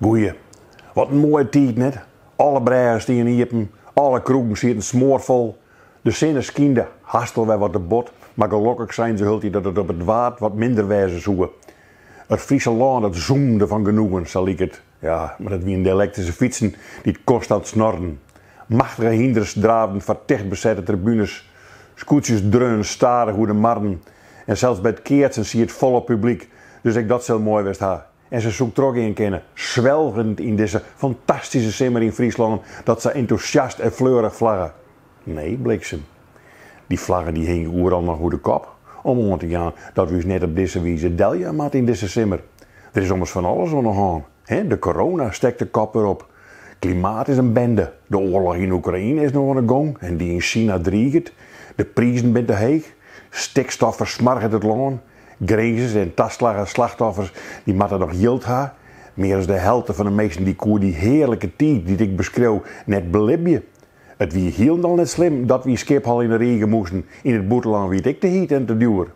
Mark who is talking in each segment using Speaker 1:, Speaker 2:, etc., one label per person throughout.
Speaker 1: Goeie. Wat een mooie tijd, net. Alle bregers die in iepen, alle kroegen zitten smoorvol. De zinnen skiende hastel wel wat de bot, maar gelukkig zijn ze hultie dat het op het waard wat minder wijze zoeken. Het Friese land, het zoemde van genoegen, zal ik het. Ja, maar dat wie een elektrische fietsen die het constant snorren. Machtige hinders draven van dicht bezette tribunes. Scootjes dreunen starig hoe de marren. En zelfs bij het keertsen zie je het volle publiek. Dus ik dat zo mooi wist ha. En ze zoekt trok in kennen, zwelgend in deze fantastische simmer in Friesland, dat ze enthousiast en fleurig vlaggen. Nee, bliksem. Die vlaggen die hingen overal nog hoe de kop. Om te gaan dat we ons net op deze wijze delja maat in deze simmer. Er is soms van alles aan de hand. De corona steekt de kop erop. Klimaat is een bende. De oorlog in Oekraïne is nog aan de gang en die in China dreigt. De prijzen zijn te hoog. Stikstof versmargt het land. Grazers en slachtoffers die moeten nog yield hebben. Meer dan de helft van de mensen die koer die heerlijke tijd die ik beschreeuw net belibje. Het wie heel dan net slim dat we Schiphol in de regen moesten in het boeteland wie ik te heet en te duur.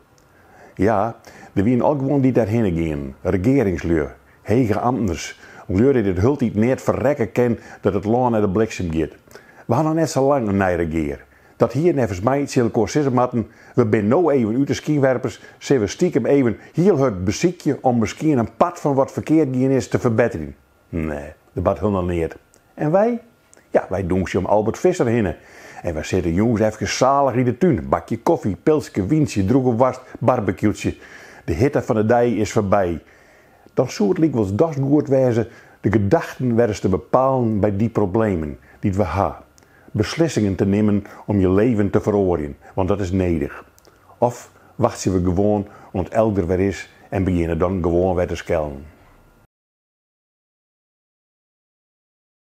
Speaker 1: Ja, er wien ook gewoon die daarheen gaan. Regeringsleur, hege ambtenars, leur die het hultijd net verrekken ken dat het land naar de bliksem gaat. We hadden net zo lang een nijregeer. Dat hier nevens mij het elkaar zeggen matten, we zijn nou even uit de skiwerpers, zijn we stiekem even heel het beziekje om misschien een pad van wat verkeerd gaan is te verbeteren. Nee, dat bad helemaal niet. En wij? Ja, wij doen ze om Albert Visser heen. En we zitten jongens even zalig in de tuin. Bakje koffie, pilsje, wientje, droge worst, barbecue'tje. De hitte van de dag is voorbij. Dan zou het lijkt wel dat goed wezen de gedachten werden te bepalen bij die problemen die we hebben. Beslissingen te nemen om je leven te veroordelen, want dat is nedig. Of wachten we gewoon, want elder weer is en beginnen dan gewoon weer te schelden.